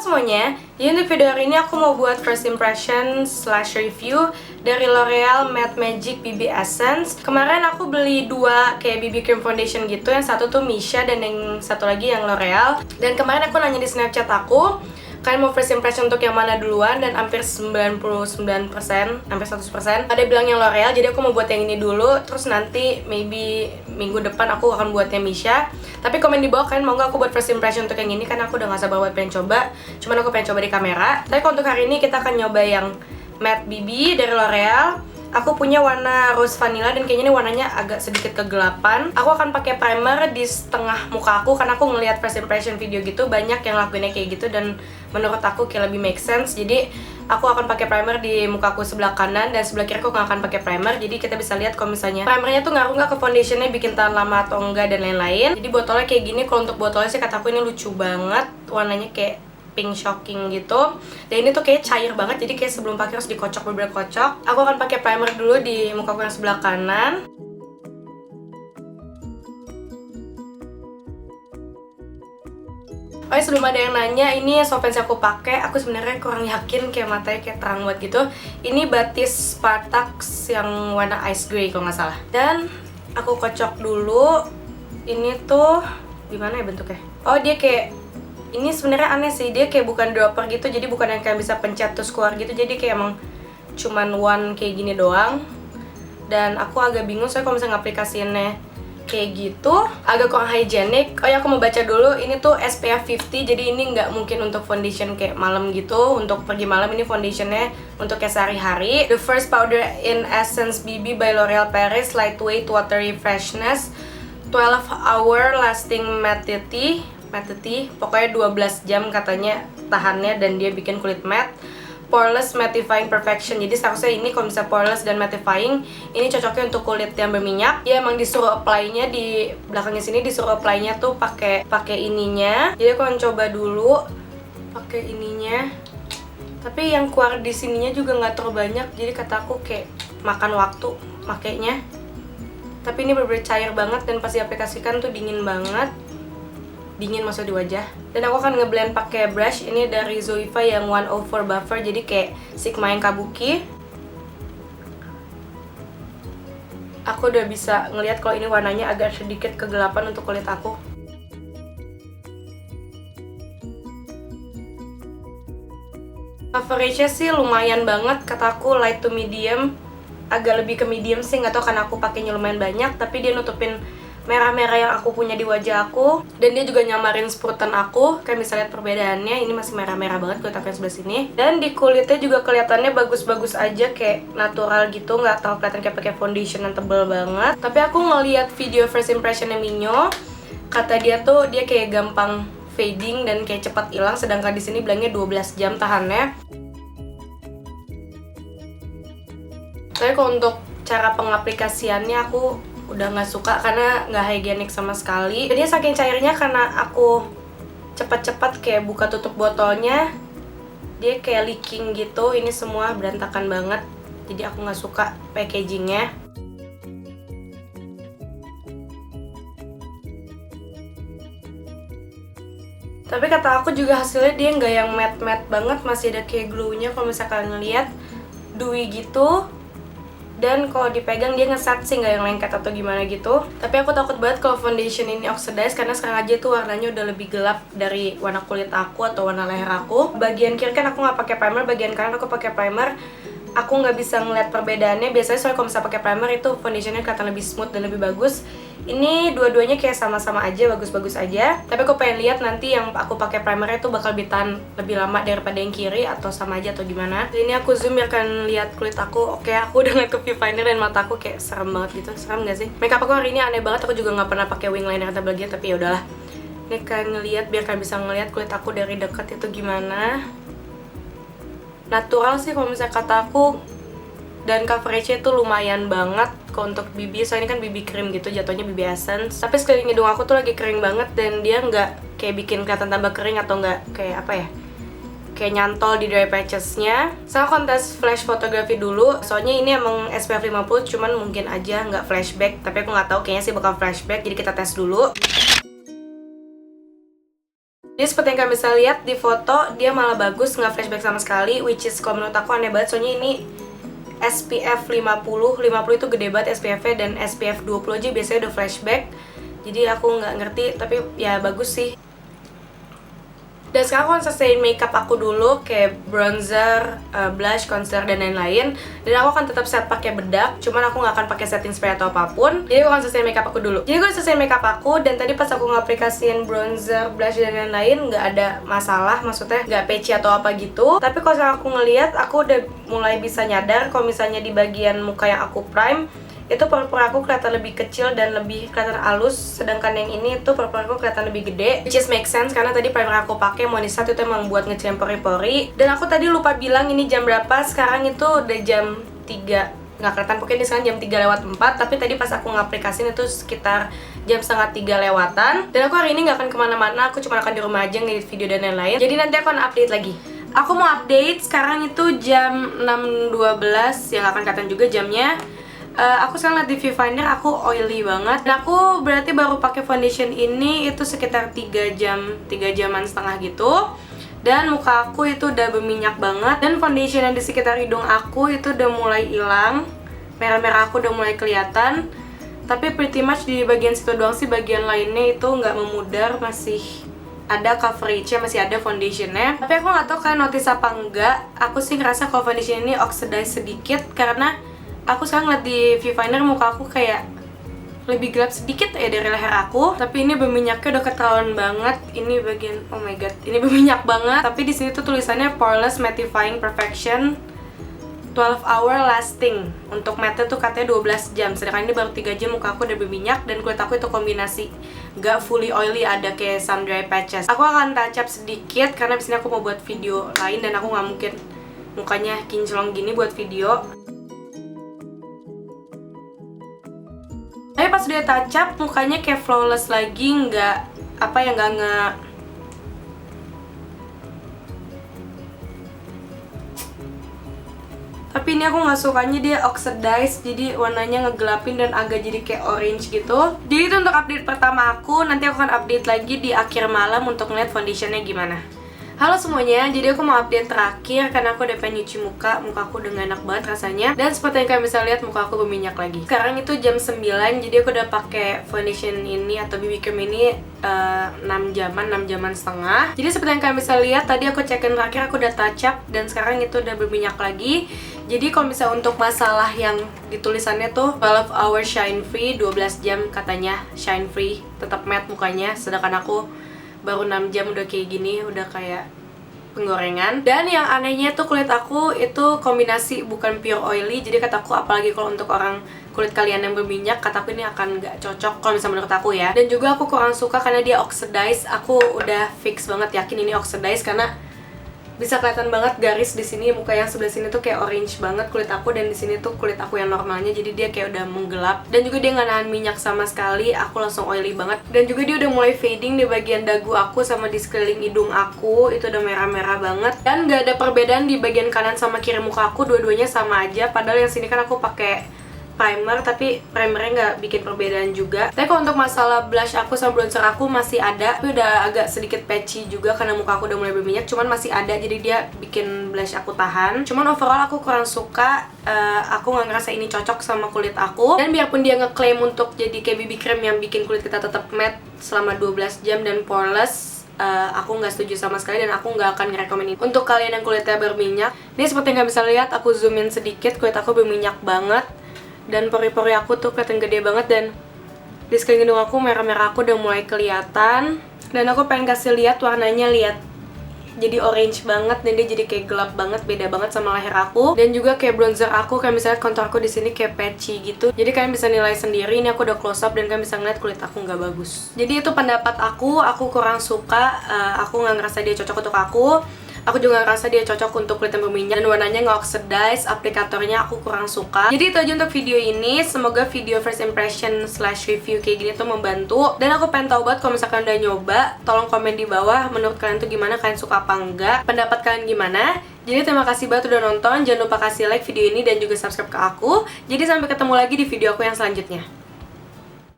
semuanya, jadi untuk video hari ini aku mau buat first impression slash review dari L'Oreal Matte Magic BB Essence. Kemarin aku beli dua kayak BB cream foundation gitu, yang satu tuh Missha dan yang satu lagi yang L'Oreal. Dan kemarin aku nanya di Snapchat aku, kalian mau first impression untuk yang mana duluan, dan hampir 99%, hampir 100% ada bilang yang L'Oreal, jadi aku mau buat yang ini dulu, terus nanti maybe minggu depan aku akan buatnya Missha. Tapi komen di bawah kalian mau nggak aku buat first impression untuk yang ini, karena aku udah gak sabar buat pengen coba, cuman aku pengen coba di kamera. Tapi kalau untuk hari ini kita akan nyoba yang Matte BB dari L'Oreal. Aku punya warna rose vanilla dan kayaknya ini warnanya agak sedikit kegelapan. Aku akan pakai primer di setengah muka aku karena aku ngelihat first impression video gitu banyak yang lakuinnya kayak gitu dan menurut aku kayak lebih make sense. Jadi aku akan pakai primer di muka aku sebelah kanan dan sebelah kiri aku nggak akan pakai primer. Jadi kita bisa lihat kalau misalnya primernya tuh ngaruh nggak ke foundationnya, bikin tahan lama atau enggak dan lain-lain. Jadi botolnya kayak gini. Kalau untuk botolnya sih kata aku ini lucu banget, warnanya kayak pink shocking gitu. Dan ini tuh kayak cair banget, jadi kayak sebelum pakai harus dikocok, bener-bener kocok. Aku akan pakai primer dulu di muka aku yang sebelah kanan. Oh ya, sebelum ada yang nanya, ini soft lens aku pakai. Aku sebenarnya kurang yakin kayak matanya kayak terang banget gitu. Ini batis Spartax yang warna ice gray kalau nggak salah. Dan aku kocok dulu. Ini tuh gimana ya bentuknya? Oh, dia kayak ini sebenarnya aneh sih, dia kayak bukan dropper gitu, jadi bukan yang kayak bisa pencet terus keluar gitu, jadi kayak emang cuman one kayak gini doang. Dan aku agak bingung soalnya kalau misalnya ngaplikasiinnya kayak gitu agak kurang hygienic. Oh ya, aku mau baca dulu, ini tuh SPF 50, jadi ini nggak mungkin untuk foundation kayak malam gitu, untuk pergi malam. Ini foundationnya untuk kayak sehari-hari. The first powder in Essence BB by L'Oreal Paris, lightweight watery freshness, 12 hour lasting mattity, pokoknya 12 jam katanya tahannya dan dia bikin kulit matte. Poreless mattifying perfection, jadi seharusnya ini kalau misalnya poreless dan mattifying ini cocoknya untuk kulit yang berminyak. Ya emang disuruh apply-nya di belakangnya sini, disuruh apply-nya tuh pakai ininya. Jadi aku akan coba dulu pakai ininya. Tapi yang keluar di sininya juga nggak terlalu banyak, jadi kata aku kayak makan waktu makainya. Tapi ini bener-bener cair banget dan pas diaplikasikan tuh dingin banget. Dingin masuk di wajah. Dan aku akan ngeblend pakai brush ini dari Zoeva yang 104 buffer, jadi kayak Sigma yang kabuki. Aku udah bisa ngelihat kalau ini warnanya agak sedikit kegelapan untuk kulit aku. Coveragenya sih lumayan banget, kataku light to medium, agak lebih ke medium sih, nggak tau karena aku pakainya lumayan banyak, tapi dia nutupin merah-merah yang aku punya di wajah aku, dan dia juga nyamarin sprutan aku. Kalian bisa lihat perbedaannya, ini masih merah-merah banget kulit aku yang sebelah sini. Dan di kulitnya juga kelihatannya bagus-bagus aja, kayak natural gitu, nggak terlalu kelihatan kayak pakai foundation yang tebel banget. Tapi aku ngeliat video first impressionnya Minyo, kata dia tuh dia kayak gampang fading dan kayak cepat hilang, sedangkan di sini bilangnya 12 jam tahannya. Tapi kalau untuk cara pengaplikasiannya aku udah nggak suka karena nggak hygienic sama sekali. Jadi saking cairnya karena aku cepat-cepat kayak buka tutup botolnya, dia kayak leaking gitu. Ini semua berantakan banget, jadi aku nggak suka packagingnya. Tapi kata aku juga hasilnya dia nggak yang matte banget, masih ada kayak glownya kalau misalkan ngeliat dewy gitu. Dan kalau dipegang dia nge-set sih, nggak yang lengket atau gimana gitu. Tapi aku takut banget kalau foundation ini oxidize, karena sekarang aja tuh warnanya udah lebih gelap dari warna kulit aku atau warna leher aku. Bagian kiri kan aku nggak pakai primer, bagian kanan aku pakai primer. Aku nggak bisa ngeliat perbedaannya. Biasanya soalnya kalau misalnya pakai primer itu foundationnya kelihatan lebih smooth dan lebih bagus. Ini dua-duanya kayak sama-sama aja, bagus-bagus aja. Tapi aku pengen lihat nanti yang aku pakai primernya itu bakal bertahan lebih lama daripada yang kiri atau sama aja atau gimana. Jadi ini aku zoom biar kalian lihat kulit aku. Oke, aku udah ngeliat ke viewfinder dan mata aku kayak serem banget gitu. Serem gak sih? Makeup aku hari ini aneh banget. Aku juga nggak pernah pakai wing liner atau bagian, tapi ya udahlah. Ini kalian ngeliat biar kalian bisa ngeliat kulit aku dari dekat itu gimana. Natural sih kalau misalnya kata aku, dan coveragenya tuh lumayan banget kalau untuk BB. Soalnya ini kan BB cream gitu, jatuhnya BB Essence. Tapi sekeliling hidung aku tuh lagi kering banget dan dia nggak kayak bikin kelihatan tambah kering atau nggak kayak apa ya, kayak nyantol di dry patches-nya. Saya kontes flash fotografi dulu, soalnya ini emang SPF 50, cuman mungkin aja nggak flashback. Tapi aku nggak tahu, kayaknya sih bakal flashback, jadi kita tes dulu. Jadi seperti yang kalian bisa lihat di foto, dia malah bagus, nggak flashback sama sekali, which is kalau menurut aku aneh banget, soalnya ini SPF 50 itu gede banget SPF-nya, dan SPF 20 aja biasanya udah flashback. Jadi aku nggak ngerti, tapi ya bagus sih. Dan sekarang aku selesaiin makeup aku dulu, kayak bronzer, blush, concealer, dan lain-lain. Dan aku akan tetap set pakai bedak, cuman aku nggak akan pakai setting spray atau apapun. Jadi aku akan selesaiin makeup aku dulu. Jadi gue selesaiin makeup aku, dan tadi pas aku ngaplikasiin bronzer, blush, dan lain-lain nggak ada masalah, maksudnya nggak patchy atau apa gitu. Tapi kalau sekarang aku ngeliat, aku udah mulai bisa nyadar kalau misalnya di bagian muka yang aku prime, itu pori-pori aku kelihatan lebih kecil dan lebih kelihatan halus, sedangkan yang ini tuh pori-pori aku kelihatan lebih gede, which is make sense karena tadi primer aku pakai Monisat itu emang buat ngecilin pori-pori. Dan aku tadi lupa bilang ini jam berapa, sekarang itu udah jam 3, nggak kelihatan pokoknya ini sekarang jam 3:04, tapi tadi pas aku ngaplikasiin itu sekitar jam 2:30 lewatan. Dan aku hari ini nggak akan kemana-mana, aku cuma akan di rumah aja ngedit video dan lain-lain, jadi nanti aku akan update lagi. Aku mau update, sekarang itu jam 6:12, yang akan kelihatan juga jamnya. Aku sekarang liat di viewfinder, aku oily banget. Dan aku berarti baru pakai foundation ini itu sekitar 3 jaman setengah gitu. Dan muka aku itu udah berminyak banget. Dan foundation yang di sekitar hidung aku itu udah mulai hilang. Merah-merah aku udah mulai kelihatan. Tapi pretty much di bagian situ doang sih, bagian lainnya itu nggak memudar, masih ada coverage-nya, masih ada foundationnya. Tapi aku nggak tahu kalian notice apa enggak. Aku sih ngerasa kalau foundation ini oxidize sedikit, karena aku sekarang ngeliat di viewfinder muka aku kayak lebih gelap sedikit ya dari leher aku. Tapi ini berminyaknya udah keterlaluan banget. Ini bagian, oh my god, ini berminyak banget. Tapi di sini tuh tulisannya Poreless Mattifying Perfection 12 hour lasting. Untuk matte tuh katanya 12 jam. Sedangkan ini baru 3 jam muka aku udah berminyak. Dan kulit aku itu kombinasi gak fully oily, ada kayak sun dry patches. Aku akan touch up sedikit karena abis ini aku mau buat video lain, dan aku gak mungkin mukanya kinclong gini buat video. Tapi pas dia touch up, mukanya kayak flawless lagi, nggak tapi ini aku nggak sukanya dia oxidize, jadi warnanya ngegelapin dan agak jadi kayak orange gitu. Jadi itu untuk update pertama aku, nanti aku akan update lagi di akhir malam untuk ngeliat foundationnya gimana. Halo semuanya, jadi aku mau update terakhir karena aku udah pengen nyuci muka aku udah gak enak banget rasanya. Dan seperti yang kalian bisa lihat, muka aku berminyak lagi. Sekarang itu jam 9, jadi aku udah pakai foundation ini atau BB cream ini 6 jaman setengah. Jadi seperti yang kalian bisa lihat, tadi aku cekin terakhir aku udah touch up, dan sekarang itu udah berminyak lagi. Jadi kalau misalnya untuk masalah yang ditulisannya tuh 12 hour shine free, 12 jam katanya shine free, tetap matte mukanya, sedangkan aku baru 6 jam udah kayak gini, udah kayak penggorengan. Dan yang anehnya tuh kulit aku itu kombinasi bukan pure oily, jadi kataku apalagi kalau untuk orang kulit kalian yang berminyak, kataku ini akan gak cocok kalau misalnya menurut aku ya. Dan juga aku kurang suka karena dia oxidize. Aku udah fix banget yakin ini oxidize karena bisa kelihatan banget garis di sini. Muka yang sebelah sini tuh kayak orange banget kulit aku, dan di sini tuh kulit aku yang normalnya, jadi dia kayak udah menggelap. Dan juga dia nggak nahan minyak sama sekali, aku langsung oily banget. Dan juga dia udah mulai fading di bagian dagu aku sama di sekeliling hidung aku, itu udah merah-merah banget. Dan nggak ada perbedaan di bagian kanan sama kiri muka aku, dua-duanya sama aja. Padahal yang sini kan aku pakai primer, tapi primernya nggak bikin perbedaan juga. Tapi kalau untuk masalah blush aku sama bronzer aku masih ada, tapi udah agak sedikit patchy juga karena muka aku udah mulai berminyak, cuman masih ada, jadi dia bikin blush aku tahan. Cuman overall aku kurang suka, aku nggak ngerasa ini cocok sama kulit aku. Dan biarpun dia ngeklaim untuk jadi kayak BB cream yang bikin kulit kita tetap matte selama 12 jam dan poreless, aku nggak setuju sama sekali, dan aku nggak akan ngerekomen untuk kalian yang kulitnya berminyak. Ini seperti yang kalian bisa lihat, aku zoom in sedikit, kulit aku berminyak banget. Dan pori-pori aku tuh kelihatan gede banget, dan di sekeliling hidung aku merah-merah aku udah mulai kelihatan. Dan aku pengen kasih lihat warnanya, lihat, jadi orange banget, dan dia jadi kayak gelap banget, beda banget sama leher aku. Dan juga kayak bronzer aku, kayak misalnya kontur aku di sini kayak patchy gitu. Jadi kalian bisa nilai sendiri. Ini aku udah close up dan kalian bisa ngeliat kulit aku nggak bagus. Jadi itu pendapat aku kurang suka. Aku nggak ngerasa dia cocok untuk aku. Aku juga ngerasa dia cocok untuk kulit yang berminyak, dan warnanya nggak oxidize, aplikatornya aku kurang suka. Jadi itu aja untuk video ini. Semoga video first impression / review kayak gini tuh membantu. Dan aku pengen tahu banget kalau misalkan udah nyoba, tolong komen di bawah menurut kalian tuh gimana, kalian suka apa enggak, pendapat kalian gimana. Jadi terima kasih banget udah nonton, jangan lupa kasih like video ini dan juga subscribe ke aku. Jadi sampai ketemu lagi di video aku yang selanjutnya.